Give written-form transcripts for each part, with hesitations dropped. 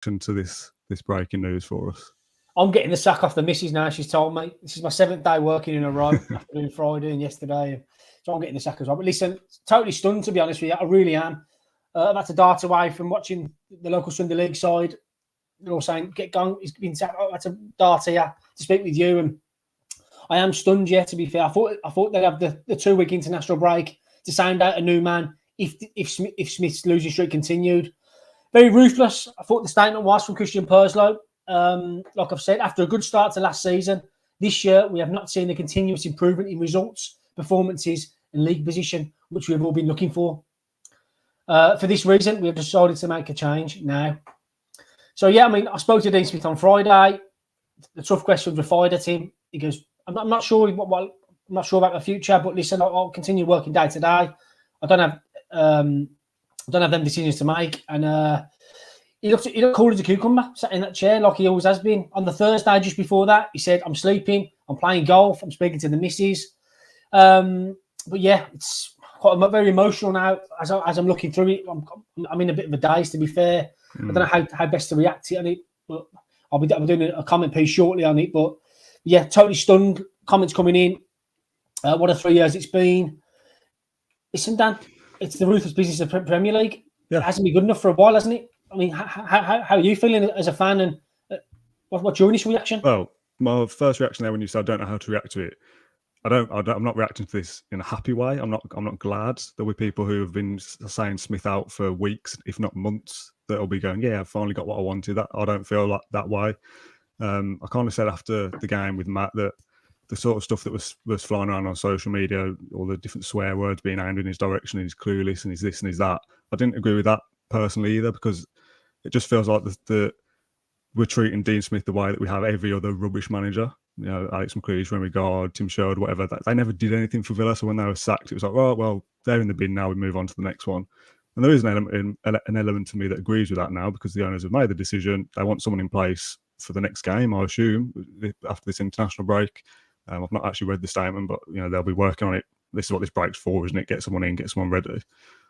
to this breaking news for us? I'm getting the sack off the missus now. She's told me this is my 7th day working in a row after doing Friday and yesterday. So I'm getting the sack as well. But listen, totally stunned, to be honest with you. I really am. I've had to dart away from watching the local Sunday League side. They're all saying, get going. He's been sacked. I had to dart here to speak with you. And I am stunned, yeah, to be fair. I thought they'd have the 2-week international break to sound out a new man if Smith's losing streak continued. Very ruthless. I thought the statement was from Christian Purslow. Like I've said, after a good start to last season, this year we have not seen the continuous improvement in results, performances, and league position, which we've all been looking for. For this reason, we have decided to make a change now. So, yeah, I mean, I spoke to Dean Smith on Friday. The tough questions were fired at him. He goes, I'm not sure I'm not sure about the future, but listen, I'll continue working day to day. I don't have them decisions to make. And he looked cool as a cucumber, sat in that chair like he always has been. On the Thursday just before that, he said, I'm sleeping, I'm playing golf, I'm speaking to the missus. But yeah, it's quite very emotional now as I'm looking through it. I'm in a bit of a daze, to be fair. I don't know how best to react to it, but I'll be doing a comment piece shortly on it. But yeah, totally stunned. Comments coming in. What a 3 years it's been. Listen, Dan, it's the ruthless business of Premier League. Yeah. It hasn't been good enough for a while, hasn't it? I mean, how are you feeling as a fan, and what's your initial reaction? Well, my first reaction there when you said I don't know how to react to it, I'm not reacting to this in a happy way. I'm not glad. There'll be people who have been saying Smith out for weeks, if not months, that'll be going, yeah, I've finally got what I wanted. I don't feel like that way. I kind of said after the game with Matt that the sort of stuff that was flying around on social media, all the different swear words being aimed in his direction, and he's clueless and he's this and he's that. I didn't agree with that personally either, because it just feels like we're treating Dean Smith the way that we have every other rubbish manager. You know, Alex McLeish, Remy Gard, Tim Sherwood, whatever. They never did anything for Villa. So when they were sacked, it was like, oh, well, they're in the bin now. We move on to the next one. And there is an element to me that agrees with that now, because the owners have made the decision. They want someone in place for the next game, I assume, after this international break. I've not actually read the statement, but they'll be working on it. This is what this break's for, isn't it? Get someone in, get someone ready.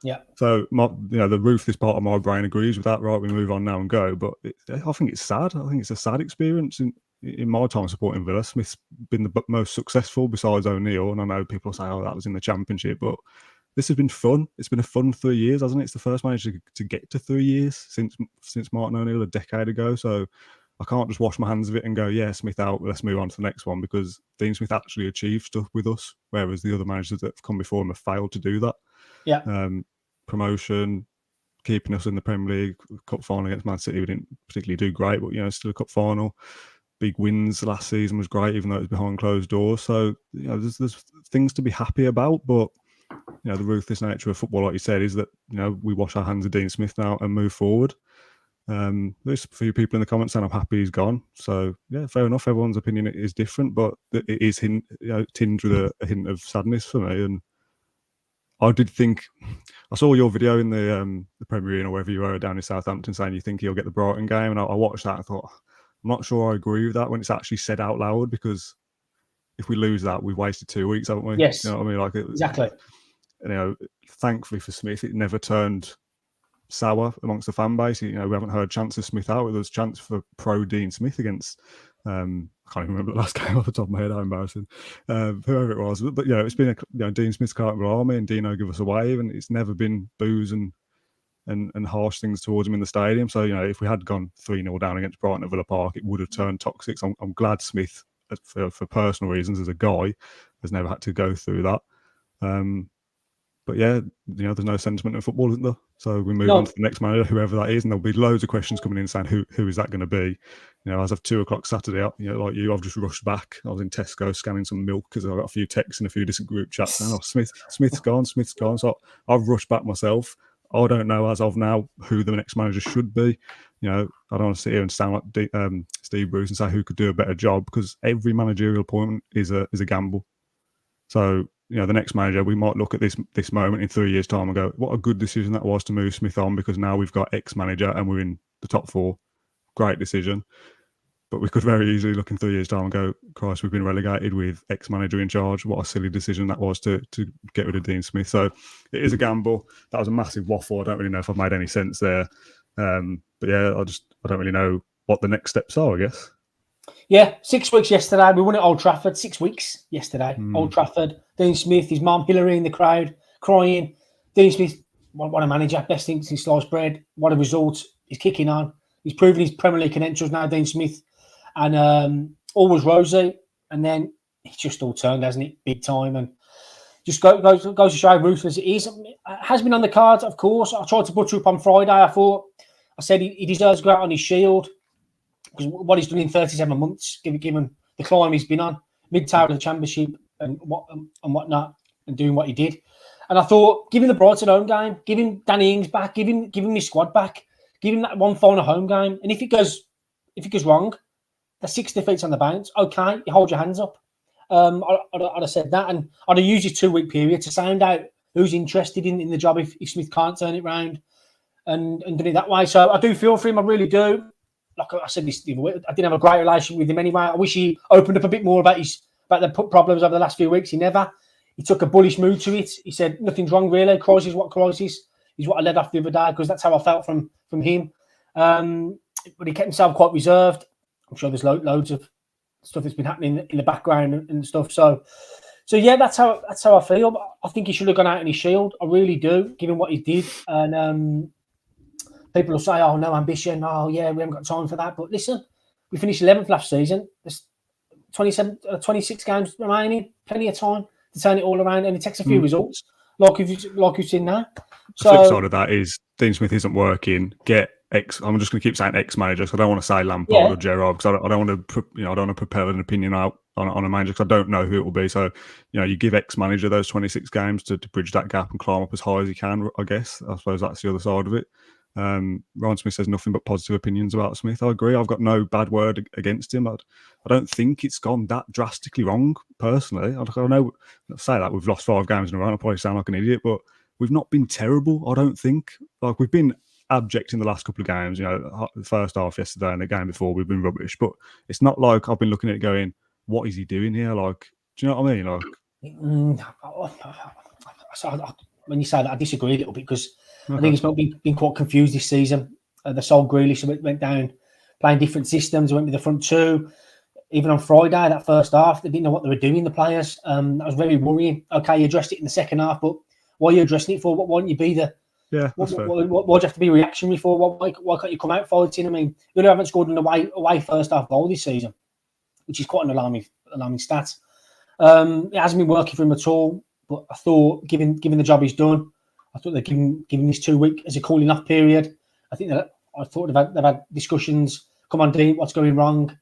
Yeah. So the ruthless part of my brain agrees with that. Right, we move on now and go. But I think it's sad. I think it's a sad experience in my time supporting Villa. Smith's been the most successful besides O'Neill, and I know people say, "Oh, that was in the Championship," but this has been fun. It's been a fun 3 years, hasn't it? It's the first manager to get to 3 years since Martin O'Neill a decade ago. So I can't just wash my hands of it and go, yeah, Smith out, let's move on to the next one, because Dean Smith actually achieved stuff with us, whereas the other managers that have come before him have failed to do that. Yeah. Promotion, keeping us in the Premier League, cup final against Man City, we didn't particularly do great, but still a cup final. Big wins last season was great, even though it was behind closed doors. So there's things to be happy about, but the ruthless nature of football, like you said, is that we wash our hands of Dean Smith now and move forward. There's a few people in the comments saying I'm happy he's gone. So yeah, fair enough. Everyone's opinion is different, but it is tinged with a hint of sadness for me. And I did think, I saw your video in the Premier League or wherever you were down in Southampton saying you think he'll get the Brighton game, and I watched that and thought, I'm not sure I agree with that when it's actually said out loud, because if we lose that, we've wasted 2 weeks, haven't we? Yes. You know what I mean? Like exactly. Thankfully for Smith, it never turned sour amongst the fan base. We haven't heard chants of Smith out. There was chants for pro Dean Smith against I can't even remember the last game off the top of my head. How embarrassing. Whoever it was, but it's been Dean Smith's Cartwheel Army, and Dino give us a wave, and it's never been booze and harsh things towards him in the stadium. So if we had gone 3-0 down against Brighton at Villa Park, it would have turned toxic. So I'm glad Smith, for personal reasons as a guy, has never had to go through that. But yeah, there's no sentiment in football, isn't there? So we move on to the next manager, whoever that is, and there'll be loads of questions coming in saying who is that going to be? As of 2:00 Saturday, like you, I've just rushed back. I was in Tesco scanning some milk because I got a few texts in a few different group chats saying, "Oh, Smith's gone." So I've rushed back myself. I don't know as of now who the next manager should be. I don't want to sit here and sound like Steve Bruce and say who could do a better job, because every managerial appointment is a gamble. So the next manager, we might look at this moment in 3 years' time and go, what a good decision that was to move Smith on, because now we've got X manager and we're in the top 4. Great decision. But we could very easily look in 3 years' time and go, Christ, we've been relegated with X manager in charge. What a silly decision that was to get rid of Dean Smith. So it is a gamble. That was a massive waffle. I don't really know if I've made any sense there. But yeah, I don't really know what the next steps are, I guess. Yeah, 6 weeks yesterday. We won at Old Trafford. 6 weeks yesterday. Old Trafford. Dean Smith, his mum Hillary in the crowd, crying. Dean Smith, what a manager. Best thing since sliced bread. What a result. He's kicking on. He's proven his Premier League credentials now, Dean Smith. And all was rosy. And then it's just all turned, hasn't it? Big time. And just goes to show how ruthless it is. It has been on the cards, of course. I tried to butcher up on Friday. I said he deserves to go out on his shield. Because what he's done in 37 months, given the climb he's been on, mid-table of the Championship and whatnot, and doing what he did. And I thought, give him the Brighton home game, give him Danny Ings back, give him his squad back, give him that one final home game. And if it goes wrong, the 6 defeats on the bounce. Okay, you hold your hands up. I'd have said that, and I'd have used his 2-week period to sound out who's interested in the job if Smith can't turn it round and do it that way. So I do feel for him, I really do. Like I said this the other week, I didn't have a great relationship with him anyway. I wish he opened up a bit more about the problems over the last few weeks. He never. He took a bullish mood to it. He said nothing's wrong really. Crisis, what crisis? Is what I led off the other day because that's how I felt from him. But he kept himself quite reserved. I'm sure there's loads of stuff that's been happening in the background and stuff. So yeah, that's how I feel. I think he should have gone out in his shield. I really do, given what he did. And people will say, "Oh, no ambition. Oh, yeah, we haven't got time for that." But listen, we finished 11th last season. There's 26 games remaining. Plenty of time to turn it all around, and it takes a few results, like you've seen now. The flip side of that is Dean Smith isn't working. Get X. I'm just going to keep saying ex-manager, so I don't want to say Lampard or Gerrard because I don't want to, I don't want to propel an opinion out on a manager because I don't know who it will be. So, you give ex-manager those 26 games to bridge that gap and climb up as high as he can. I guess I suppose that's the other side of it. Ryan Smith says nothing but positive opinions about Smith. I agree. I've got no bad word against him. I don't think it's gone that drastically wrong, personally. I know, say that we've lost 5 games in a row. I probably sound like an idiot, but we've not been terrible, I don't think. Like, we've been abject in the last couple of games. The first half yesterday and the game before, we've been rubbish. But it's not like I've been looking at it going, what is he doing here? Like, do you know what I mean? Like, when you say that, I disagree a little bit because I think he's been quite confused this season. They sold Grealish, so went down playing different systems, went with the front two. Even on Friday, that first half, they didn't know what they were doing, the players. That was very worrying. Okay, you addressed it in the second half, but what are you addressing it for? Why don't you be the... Yeah, what do you have to be reactionary for? Why can't you come out fighting? I mean, you haven't scored an away first half goal this season, which is quite an alarming stat. It hasn't been working for him at all, but I thought, given the job he's done, I thought they'd given this 2 week as a cooling off period. I thought they've had discussions. Come on, Dean, what's going wrong?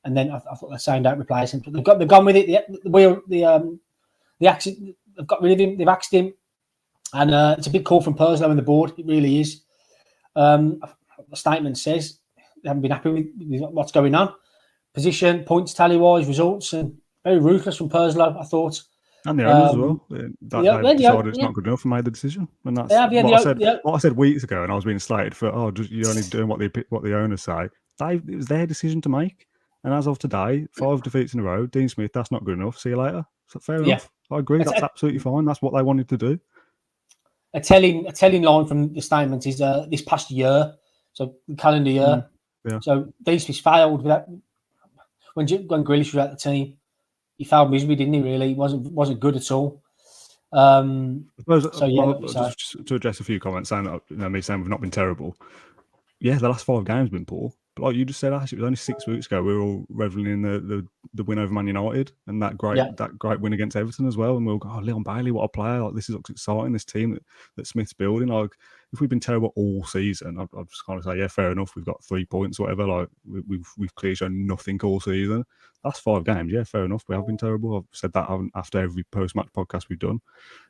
And then I thought they signed out replacement. But they've gone with it. The accident, they've got rid of him. They've axed him, and it's a big call from Purslow and the board. It really is. The statement says they haven't been happy with what's going on. Position, points, tally-wise, results, and very ruthless from Purslow, I thought. And the owners as well. They decided it's not good enough and made the decision. And that's what I said weeks ago, and I was being slated for, you're only doing what the owners say. It was their decision to make. And as of today, 5 defeats in a row. Dean Smith, that's not good enough. See you later. So fair enough. I agree. That's absolutely fine. That's what they wanted to do. A telling line from the statement is this past year, so the calendar year. So Dean Smith failed with that. When Grealish was at the team, he failed miserably, didn't he? Really, he wasn't good at all. Just to address a few comments saying that me saying we've not been terrible. Yeah, the last 5 games have been poor. But like you just said, actually, it was only 6 weeks ago we were all reveling in the win over Man United and that great win against Everton as well. And we'll go, oh, Leon Bailey, what a player! Like, this looks exciting. This team that Smith's building. Like, if we've been terrible all season, I'd just kind of say, yeah, fair enough. We've got 3 points, or whatever. Like, we've clearly shown nothing all season. Last 5 games, yeah, fair enough. We have been terrible. I've said that after every post-match podcast we've done.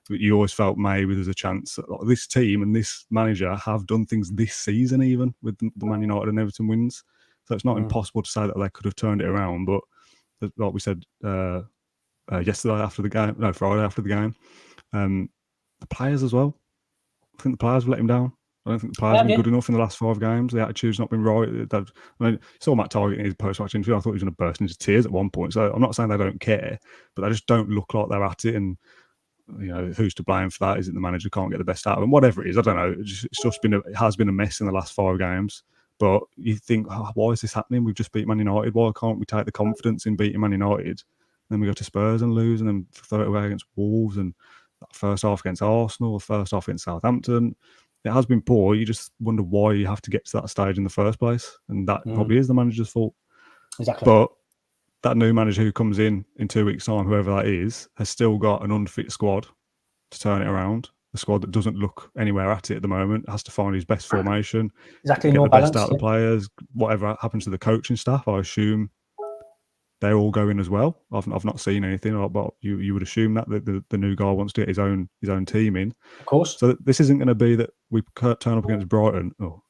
But you always felt maybe there's a chance that this team and this manager have done things this season, even with the Man United and Everton wins. So it's not impossible to say that they could have turned it around. But like we said yesterday after the game, no, Friday after the game, the players as well. I think the players have let him down. I don't think the players have been good enough in the last 5 games. The attitude's not been right. Saw Matt Target in his post-match interview. I thought he was going to burst into tears at one point. So I'm not saying they don't care, but they just don't look like they're at it. And who's to blame for that? Is it the manager can't get the best out of them? Whatever it is, I don't know. It has been a mess in the last 5 games. But you think, why is this happening? We've just beat Man United. Why can't we take the confidence in beating Man United? Then we go to Spurs and lose, and then throw it away against Wolves, and that first half against Arsenal, the first half against Southampton. It has been poor. You just wonder why you have to get to that stage in the first place, and that probably is the manager's fault. Exactly. But that new manager who comes in 2 weeks' time, whoever that is, has still got an unfit squad to turn it around. The squad that doesn't look anywhere at it at the moment has to find his best formation, exactly, get more the best balance, out of the players. Whatever happens to the coaching staff, I assume they're all going as well. I've not seen anything, but you would assume that the new guy wants to get his own team in. Of course. So this isn't going to be that we turn up against Brighton. Oh,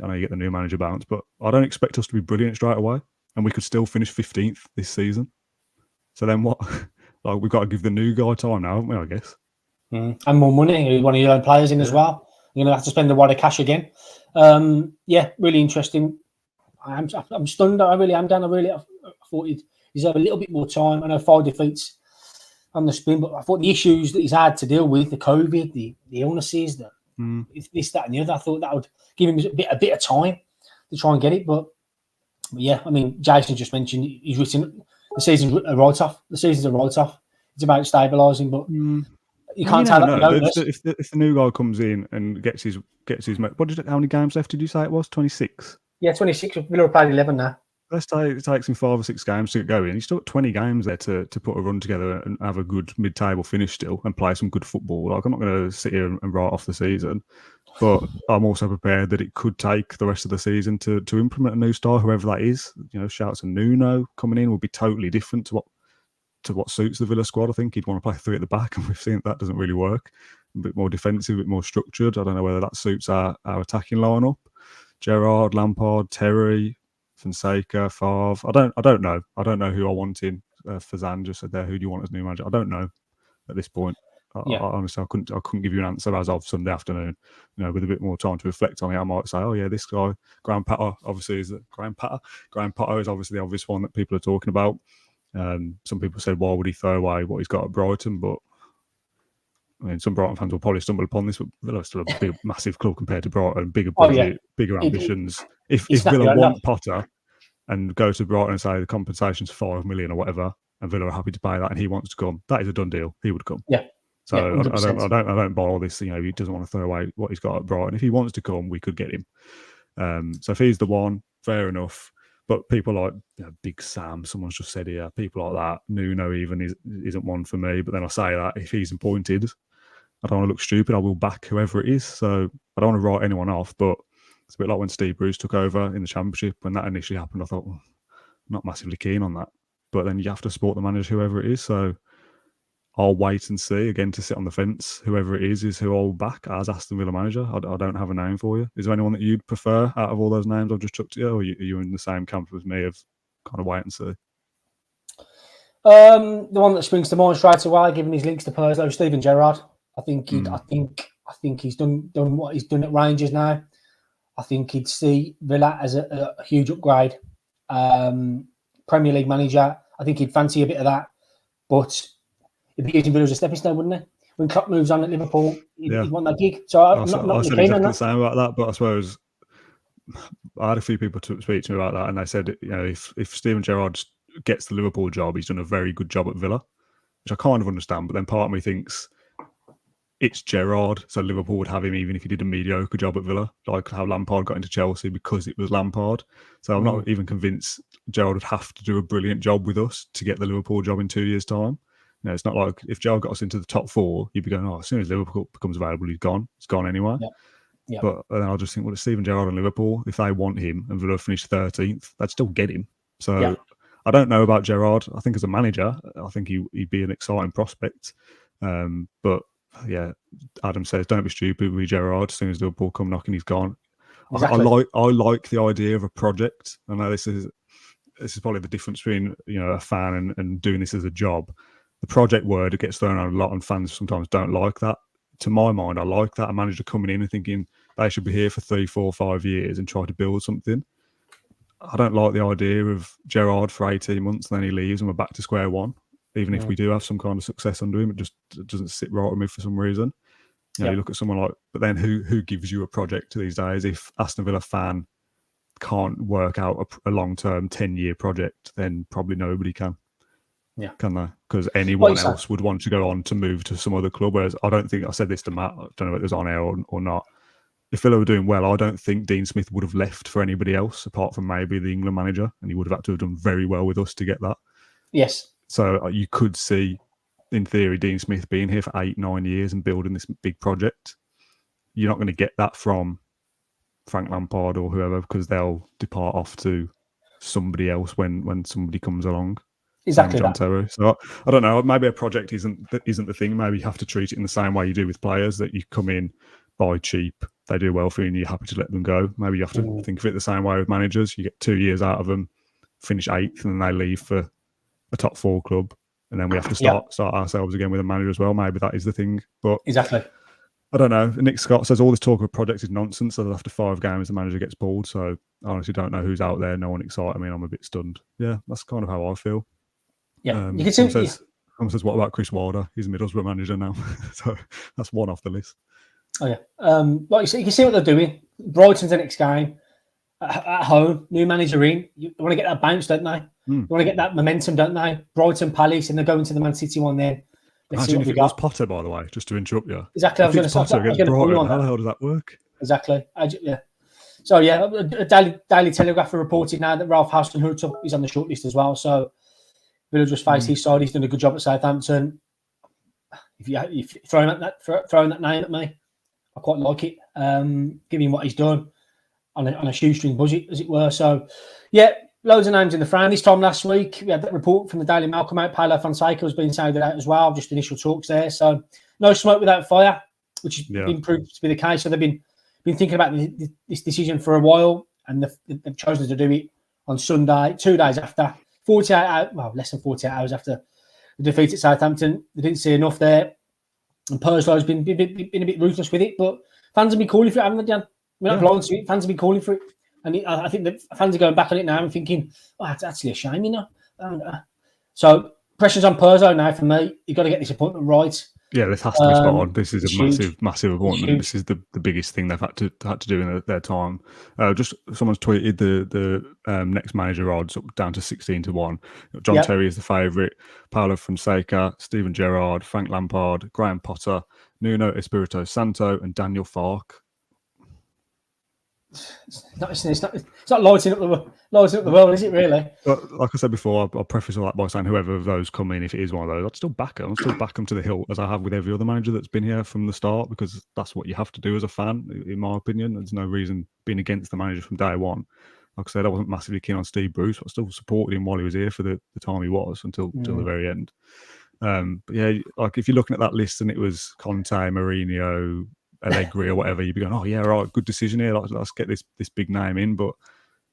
I know you get the new manager bounce, but I don't expect us to be brilliant straight away, and we could still finish 15th this season. So then what? Like, we've got to give the new guy time now, haven't we? I guess. And more money. You want your own players in as well. You're going to have to spend the wider cash again. Really interesting. I'm stunned. I really am, Dan. I thought he'd deserve a little bit more time. I know 5 defeats on the spin, but I thought the issues that he's had to deal with, the COVID, the illnesses, this, that, and the other, I thought that would give him a bit of time to try and get it. But yeah, I mean, Jason just mentioned he's written the season's a write-off. The season's a write-off. It's about stabilising, but you can't tell that. If the new guy comes in and gets his how many games left did you say it was? 26. Yeah, 26. Villa have played 11 now. Let's say it takes him 5 or 6 games to get going. He's still got 20 games there to put a run together and have a good mid-table finish still and play some good football. Like, I'm not going to sit here and write off the season, but I'm also prepared that it could take the rest of the season to implement a new style, whoever that is. You know, shouts and Nuno coming in will be totally different to what suits the Villa squad. I think he'd want to play 3 at the back, and we've seen that doesn't really work. A bit more defensive, a bit more structured. I don't know whether that suits our attacking lineup. Gerrard, Lampard, Terry, Fonseca, Favre. I don't know. I don't know who I want in. Fazan just said there, who do you want as new manager? I don't know at this point. Honestly, I couldn't give you an answer as of Sunday afternoon. You know, with a bit more time to reflect on it, I might say, oh yeah, this guy, Graham Potter, obviously is Graham Potter is obviously the obvious one that people are talking about. Some people said, why would he throw away what he's got at Brighton? But I mean, some Brighton fans will probably stumble upon this, but Villa's still a big, massive club compared to Brighton, bigger budget, bigger ambitions. If Villa want Potter and go to Brighton and say the compensation's 5 million or whatever, and Villa are happy to pay that, and he wants to come, that is a done deal. He would come. Yeah. So I don't buy all this. You know, he doesn't want to throw away what he's got at Brighton. If he wants to come, we could get him. So if he's the one, fair enough. But people like Big Sam, someone's just said here, people like that, Nuno even isn't one for me. But then I say that if he's appointed, I don't want to look stupid. I will back whoever it is. So I don't want to write anyone off. But it's a bit like when Steve Bruce took over in the Championship. When that initially happened, I thought, well, I'm not massively keen on that. But then you have to support the manager, whoever it is. So I'll wait and see. Again, to sit on the fence, whoever it is who I'll back as Aston Villa manager. I don't have a name for you. Is there anyone that you'd prefer out of all those names I've just chucked to you? Or are you in the same camp as me of kind of wait and see? The one that springs to mind straight away, given his links to Purslow, Steven Gerrard. I think he's done what he's done at Rangers now. I think he'd see Villa as a huge upgrade. Premier League manager. I think he'd fancy a bit of that, but he'd be using Villa as a stepping stone, wouldn't he? When Klopp moves on at Liverpool, he'd want that gig. So I said exactly the same about that, but I suppose I had a few people to speak to me about that, and they said, you know, if Steven Gerrard gets the Liverpool job, he's done a very good job at Villa, which I kind of understand. But then part of me thinks it's Gerrard, so Liverpool would have him even if he did a mediocre job at Villa, like how Lampard got into Chelsea because it was Lampard. So I'm not even convinced Gerrard would have to do a brilliant job with us to get the Liverpool job in 2 years' time. You know, it's not like if Gerrard got us into the top 4, you'd be going, as soon as Liverpool becomes available, he's gone. It's gone anyway. Yeah. But then I'll just think, well, it's Steven Gerrard and Liverpool. If they want him and Villa finish 13th, they'd still get him. So I don't know about Gerrard. I think as a manager, I think he'd be an exciting prospect. But yeah, Adam says, don't be stupid with Gerrard. As soon as Liverpool come knocking, he's gone. Exactly. I like the idea of a project. I know this is probably the difference between a fan and doing this as a job. The project word, it gets thrown around a lot, and fans sometimes don't like that. To my mind, I like that. A manager coming in and thinking they should be here for 3, 4, 5 years and try to build something. I don't like the idea of Gerrard for 18 months and then he leaves and we're back to square one. Even if we do have some kind of success under him, it doesn't sit right with me for some reason. You look at someone like, but then who gives you a project these days? If Aston Villa fan can't work out a long-term 10-year project, then probably nobody can. Yeah. Can they? Because anyone else would want to go on to move to some other club. Whereas I don't think, I said this to Matt, I don't know if it was on air or not. If Villa were doing well, I don't think Dean Smith would have left for anybody else apart from maybe the England manager, and he would have had to have done very well with us to get that. Yes. So you could see, in theory, Dean Smith being here for 8-9 years and building this big project. You're not going to get that from Frank Lampard or whoever, because they'll depart off to somebody else when somebody comes along. Exactly. John Terry. So I don't know. Maybe a project isn't the thing. Maybe you have to treat it in the same way you do with players, that you come in, buy cheap, they do well for you, and you're happy to let them go. Maybe you have to think of it the same way with managers. You get 2 years out of them, finish 8th, and then they leave for a top 4 club, and then we have to start ourselves again with a manager as well. Maybe that is the thing. But exactly. I don't know. Nick Scott says all this talk of projects is nonsense. So after 5 games, the manager gets pulled. So I honestly don't know who's out there. No one excited. I mean, I'm a bit stunned. Yeah, that's kind of how I feel. Yeah, you can see. Someone says, what about Chris Wilder? He's a Middlesbrough manager now. So that's one off the list. Oh, yeah. Like you see, you can see what they're doing. Brighton's the next game at home. New manager in. You want to get that bounce, don't they? You want to get that momentum, don't they? Brighton, Palace, and they're going to the Man City one then. Let's see what we got. Was Potter, by the way, just to interrupt you. Exactly. I was going to Potter against Brighton. How the hell does that work? Exactly. Yeah. So, yeah, a Daily Telegraph reported now that Ralph Hasenhüttl is on the shortlist as well. So, Villa just faced his side. He's done a good job at Southampton. If you're throwing that name at me, I quite like it. Given what he's done on a shoestring budget, as it were. So, yeah, loads of names in the frame. This time last week, we had that report from the Daily Mail come out. Paulo Fonseca was being sounded out as well. Just initial talks there. So, no smoke without fire, which has been proved to be the case. So they've been thinking about this decision for a while, and they've chosen to do it on Sunday, 2 days after. 48 hours, well, less than 48 hours after the defeat at Southampton. They didn't see enough there. And Perslow's been a bit ruthless with it, but fans have been calling for it, haven't they, Dan? We're not blind to it. Fans have been calling for it. And I think the fans are going back on it now and thinking, oh, it's actually a shame, you know. So pressure's on Perzo now for me. You've got to get this appointment right. Yeah, this has to be spot on. This is a massive appointment. This is the biggest thing they've had to do in their time. Just someone's tweeted the next manager odds up down to 16-1. John Terry is the favourite. Paulo Fonseca, Steven Gerrard, Frank Lampard, Graham Potter, Nuno Espirito Santo, and Daniel Farke. It's not lighting up the world, is it really? But like I said before, I'll preface all that by saying whoever of those come in, if it is one of those, I'd still back them. I'll still back them to the hilt, as I have with every other manager that's been here from the start, because that's what you have to do as a fan, in my opinion. There's no reason being against the manager from day one. Like I said, I wasn't massively keen on Steve Bruce, but I still supported him while he was here for the time he was until the very end. But yeah, like if you're looking at that list and it was Conte, Mourinho, Allegri or whatever, you'd be going, oh yeah, right, good decision here. Let's get this big name in. But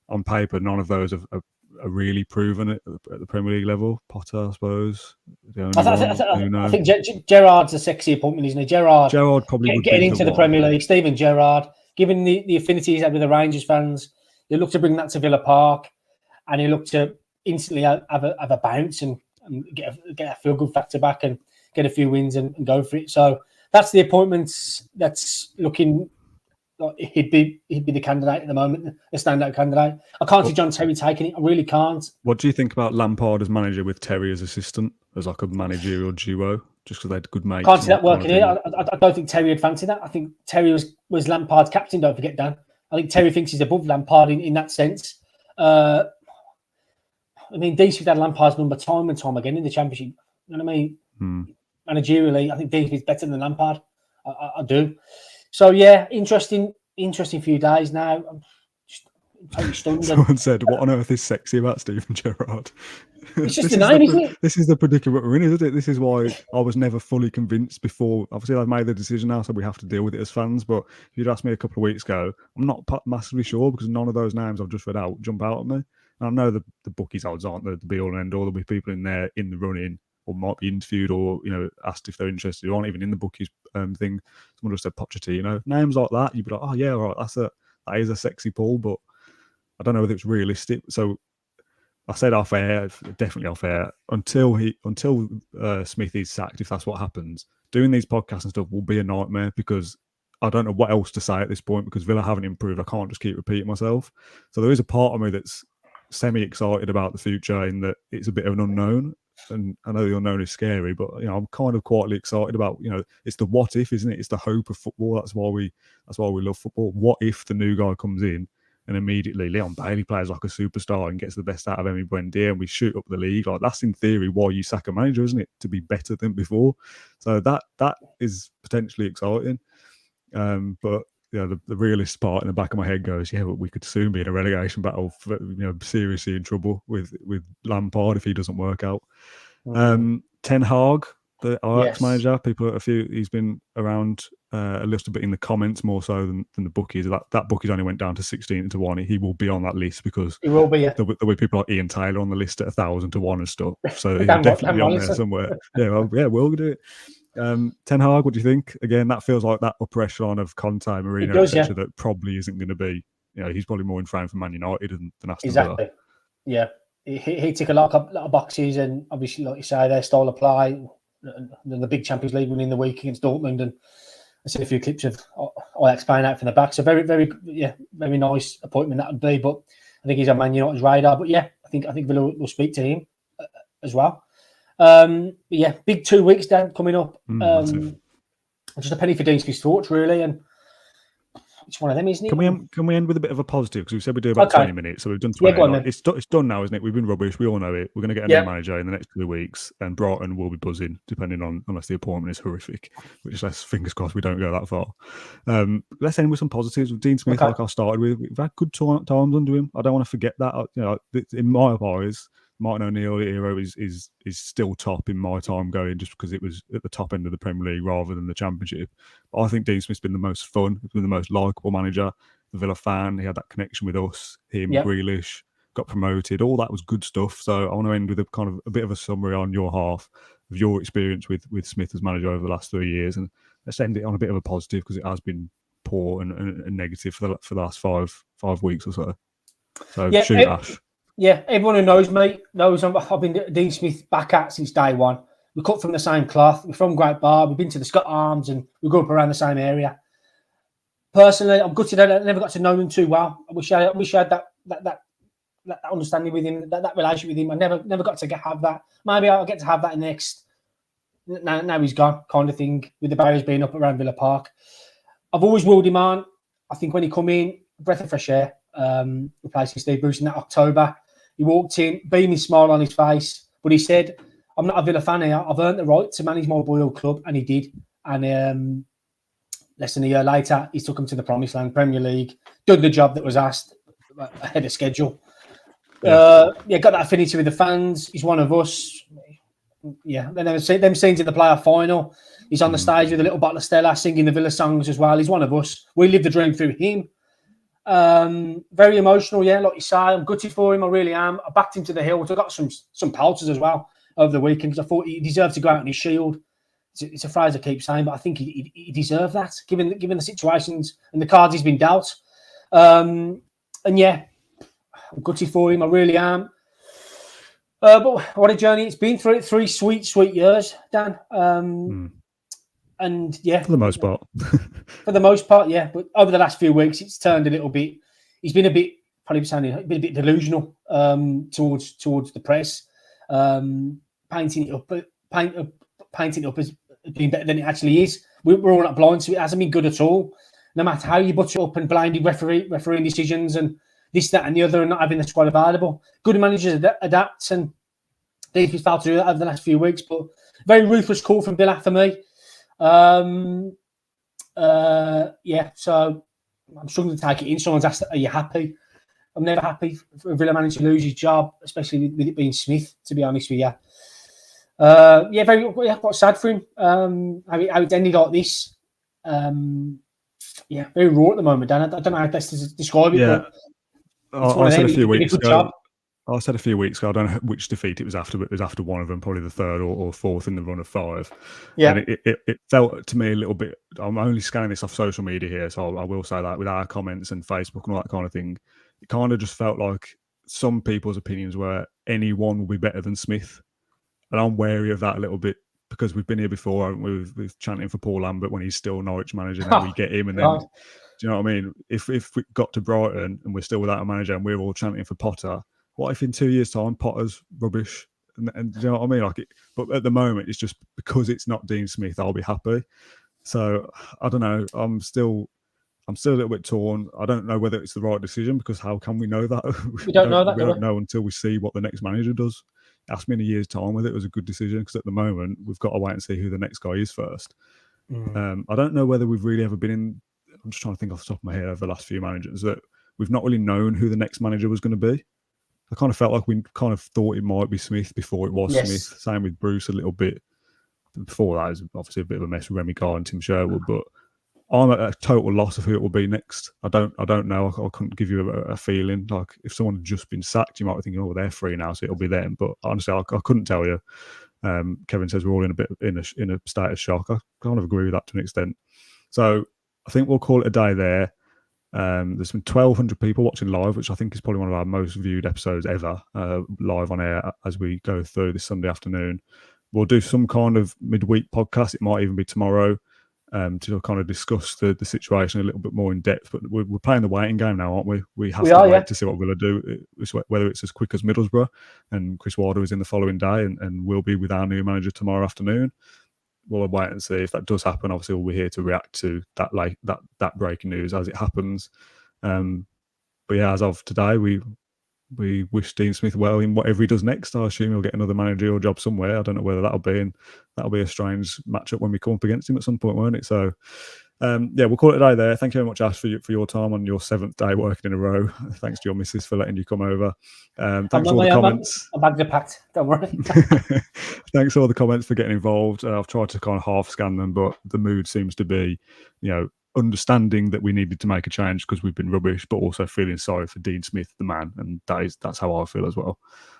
on paper, none of those are really proven at the Premier League level. Potter, I suppose. I think Gerrard's a sexy appointment, isn't he? Gerrard probably would getting into the Premier League. Steven Gerrard, given the affinities he's had with the Rangers fans, they look to bring that to Villa Park, and he look to instantly have a bounce and get a feel good factor back and get a few wins and go for it. So that's the appointments that's looking like he'd be the candidate at the moment, a standout candidate. I can't see John Terry taking it. I really can't. What do you think about Lampard as manager with Terry as assistant, as like a managerial duo, just because they're good mates? Can't see that working here. I don't think Terry would fancy that. I think Terry was Lampard's captain, don't forget, Dan. I think Terry thinks he's above Lampard in that sense. I mean, Dean had Lampard's number time and time again in the Championship. You know what I mean? Managerially, I think David's better than Lampard. I do. So yeah, interesting few days now. I'm just totally stunned. Someone said, "What on earth is sexy about Steven Gerrard?" It's just a name, isn't it? This is the predicament we're in, isn't it? This is why I was never fully convinced before. Obviously, I've made the decision now, so we have to deal with it as fans. But if you'd asked me a couple of weeks ago, I'm not massively sure, because none of those names I've just read out jump out at me. And I know the bookies odds aren't the be all and end all. There'll be people in there in the running, or might be interviewed, or asked if they're interested, who aren't even in the bookies thing. Someone just said Pochettino, names like that. You'd be like, oh yeah, right, that is a sexy pull, but I don't know whether it's realistic. So I said off air, definitely off air, until Smith is sacked, if that's what happens. Doing these podcasts and stuff will be a nightmare, because I don't know what else to say at this point because Villa haven't improved. I can't just keep repeating myself. So there is a part of me that's semi-excited about the future in that it's a bit of an unknown. And I know the unknown is scary, but I'm kind of quietly excited about, it's the what if, isn't it? It's the hope of football. That's why we love football. What if the new guy comes in and immediately Leon Bailey plays like a superstar and gets the best out of Emi Buendia and we shoot up the league? Like, that's in theory why you sack a manager, isn't it? To be better than before. So that is potentially exciting. But the realist part in the back of my head goes, but we could soon be in a relegation battle, seriously in trouble with Lampard if he doesn't work out. Ten Hag, the Ajax manager, he's been around a little bit in the comments more so than the bookies. That bookies only went down to 16-1. He will be on that list because he will be. Yeah. There'll be people like Ian Taylor on the list at 1,000-1 and stuff. So he'll definitely be on there somewhere. We'll do it. Ten Hag, what do you think? Again, that feels like that upper echelon of Conte, Mourinho, etc. That probably isn't going to be. He's probably more in frame for Man United than Aston Villa. Exactly. Yeah, he tick a lot of boxes, and obviously, like you say, their style of play, the big Champions League win in the week against Dortmund, and I see a few clips of Ajax playing out from the back. So very, very, very nice appointment that would be. But I think he's on Man United's radar. But I think Villa will speak to him as well. Big 2 weeks down coming up. Just a penny for Dean Smith's thoughts, really, and it's one of them, isn't it? Can we end with a bit of a positive? Because we said we do about 20 minutes, so we've done 20. It's done now, isn't it? We've been rubbish. We all know it. We're going to get a new manager in the next 2 weeks, and Brighton will be buzzing, depending on unless the appointment is horrific. Which, let's fingers crossed, we don't go that far. Let's end with some positives. With Dean Smith, like I started with, we've had good times under him. I don't want to forget that. In my eyes, Martin O'Neill era is still top in my time going, just because it was at the top end of the Premier League rather than the Championship. But I think Dean Smith's been the most fun, been the most likeable manager. The Villa fan, he had that connection with us. Him, Grealish, got promoted. All that was good stuff. So I want to end with a bit of a summary on your half of your experience with Smith as manager over the last 3 years, and let's end it on a bit of a positive because it has been poor and negative for the last five weeks or so. So shoot, Ash. Yeah, everyone who knows me knows I've been Dean Smith back at since day one. We cut from the same cloth. We're from Great Bar. We've been to the Scott Arms and we grew up around the same area. Personally, I'm gutted I never got to know him too well. I wish I had that understanding with him, that relationship with him. I never got to have that. Maybe I'll get to have that next. Now he's gone, kind of thing, with the barriers being up around Villa Park. I've always willed him on. I think when he come in, breath of fresh air, replacing Steve Bruce in that October. He walked in, beaming smile on his face, but he said, I'm not a Villa fan here. I've earned the right to manage my boyhood club, and he did. And less than a year later, he took him to the Promised Land, Premier League, did the job that was asked ahead of schedule. Got that affinity with the fans. He's one of us. Yeah, them scenes in the playoff final. He's on the stage with a little bottle of Stella, singing the Villa songs as well. He's one of us. We live the dream through him. Very emotional, like you say. I'm gutted for him, I really am. I backed him to the hilt. I got some pelters as well over the weekend because I thought he deserved to go out on his shield. It's a phrase I keep saying, but I think he deserved that, given the situations and the cards he's been dealt. I'm gutted for him, I really am. But what a journey it's been through. 3 sweet years, Dan. And for the most part. For the most part, yeah. But over the last few weeks, it's turned a little bit. He's been a bit, probably sounding a bit delusional towards the press, painting it up as being better than it actually is. We're all not blind to it. It hasn't been good at all. No matter how you butter it up and blinded refereeing decisions and this, that, and the other, and not having the squad available. Good managers adapt, and Dean's failed to do that over the last few weeks. But very ruthless call from Villa for me. So I'm struggling to take it in. Someone's asked, are you happy? I'm never happy for a Villa manager to lose his job, especially with it being Smith, to be honest with you. Quite sad for him. How it ended like this. Very raw at the moment, Dan. I don't know how best to describe it. Yeah. I said a few weeks ago. I said a few weeks ago, I don't know which defeat it was after, but it was after one of them, probably the third or fourth in the run of 5. Yeah. And it felt to me a little bit, I'm only scanning this off social media here, so I will say that with our comments and Facebook and all that kind of thing, it kind of just felt like some people's opinions were anyone will be better than Smith. And I'm wary of that a little bit because we've been here before, haven't we, with chanting for Paul Lambert when he's still Norwich manager, and then we get him, and then God. do you know what I mean? If we got to Brighton and we're still without a manager and we're all chanting for Potter, what if in 2 years' time Potter's rubbish? And do you know what I mean? Like, but at the moment, it's just because it's not Dean Smith, I'll be happy. So I don't know. I'm still a little bit torn. I don't know whether it's the right decision, because how can we know that? We don't know that, We do we? don't know until we see what the next manager does. Ask me in a year's time whether it was a good decision, because at the moment we've got to wait and see who the next guy is first. I don't know whether we've really ever been in. I'm just trying to think off the top of my head over the last few managers that we've not really known who the next manager was going to be. I kind of felt like we kind of thought it might be Smith before it was Smith. Same with Bruce a little bit. Before that, it was obviously a bit of a mess with Remy Gard and Tim Sherwood, but I'm at a total loss of who it will be next. I don't know. I couldn't give you a feeling. Like, if someone had just been sacked, you might be thinking, "Oh, they're free now, so it'll be them." But honestly, I couldn't tell you. Kevin says we're all in a state of shock. I kind of agree with that to an extent. So I think we'll call it a day there. There's been 1,200 people watching live, which I think is probably one of our most viewed episodes ever, live on air as we go through this Sunday afternoon. We'll do some kind of midweek podcast. It might even be tomorrow, to kind of discuss the situation a little bit more in depth. But we're playing the waiting game now, aren't we? We have to wait to see what we're going to do, whether it's as quick as Middlesbrough and Chris Wilder is in the following day and we'll be with our new manager tomorrow afternoon. We'll wait and see if that does happen. Obviously, we'll be here to react to that breaking news as it happens. But yeah, as of today, we wish Dean Smith well in whatever he does next. I assume he'll get another managerial job somewhere. I don't know whether that'll be, and that'll be a strange matchup when we come up against him at some point, won't it? So, yeah, we'll call it a day there. Thank you very much, Ash, for your time on your 7th day working in a row. Thanks to your missus for letting you come over. Thanks for all the comments. My bags are packed. Don't worry. Thanks for all the comments, for getting involved. I've tried to kind of half scan them, but the mood seems to be, understanding that we needed to make a change because we've been rubbish, but also feeling sorry for Dean Smith, the man, and that's how I feel as well.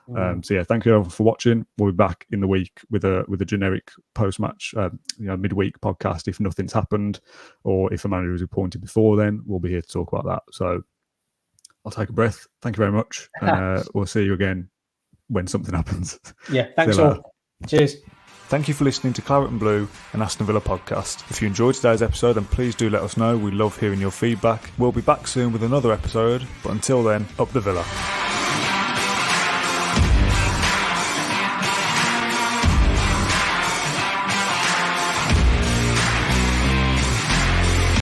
So yeah, thank you everyone for watching. We'll be back in the week with a generic post-match, midweek podcast if nothing's happened, or if a manager is appointed before then. We'll be here to talk about that. So I'll take a breath. Thank you very much, and we'll see you again when something happens. Yeah, thanks all. Cheers. Thank you for listening to Claret and Blue, an Aston Villa podcast. If you enjoyed today's episode, then please do let us know. We love hearing your feedback. We'll be back soon with another episode, but until then, up the Villa.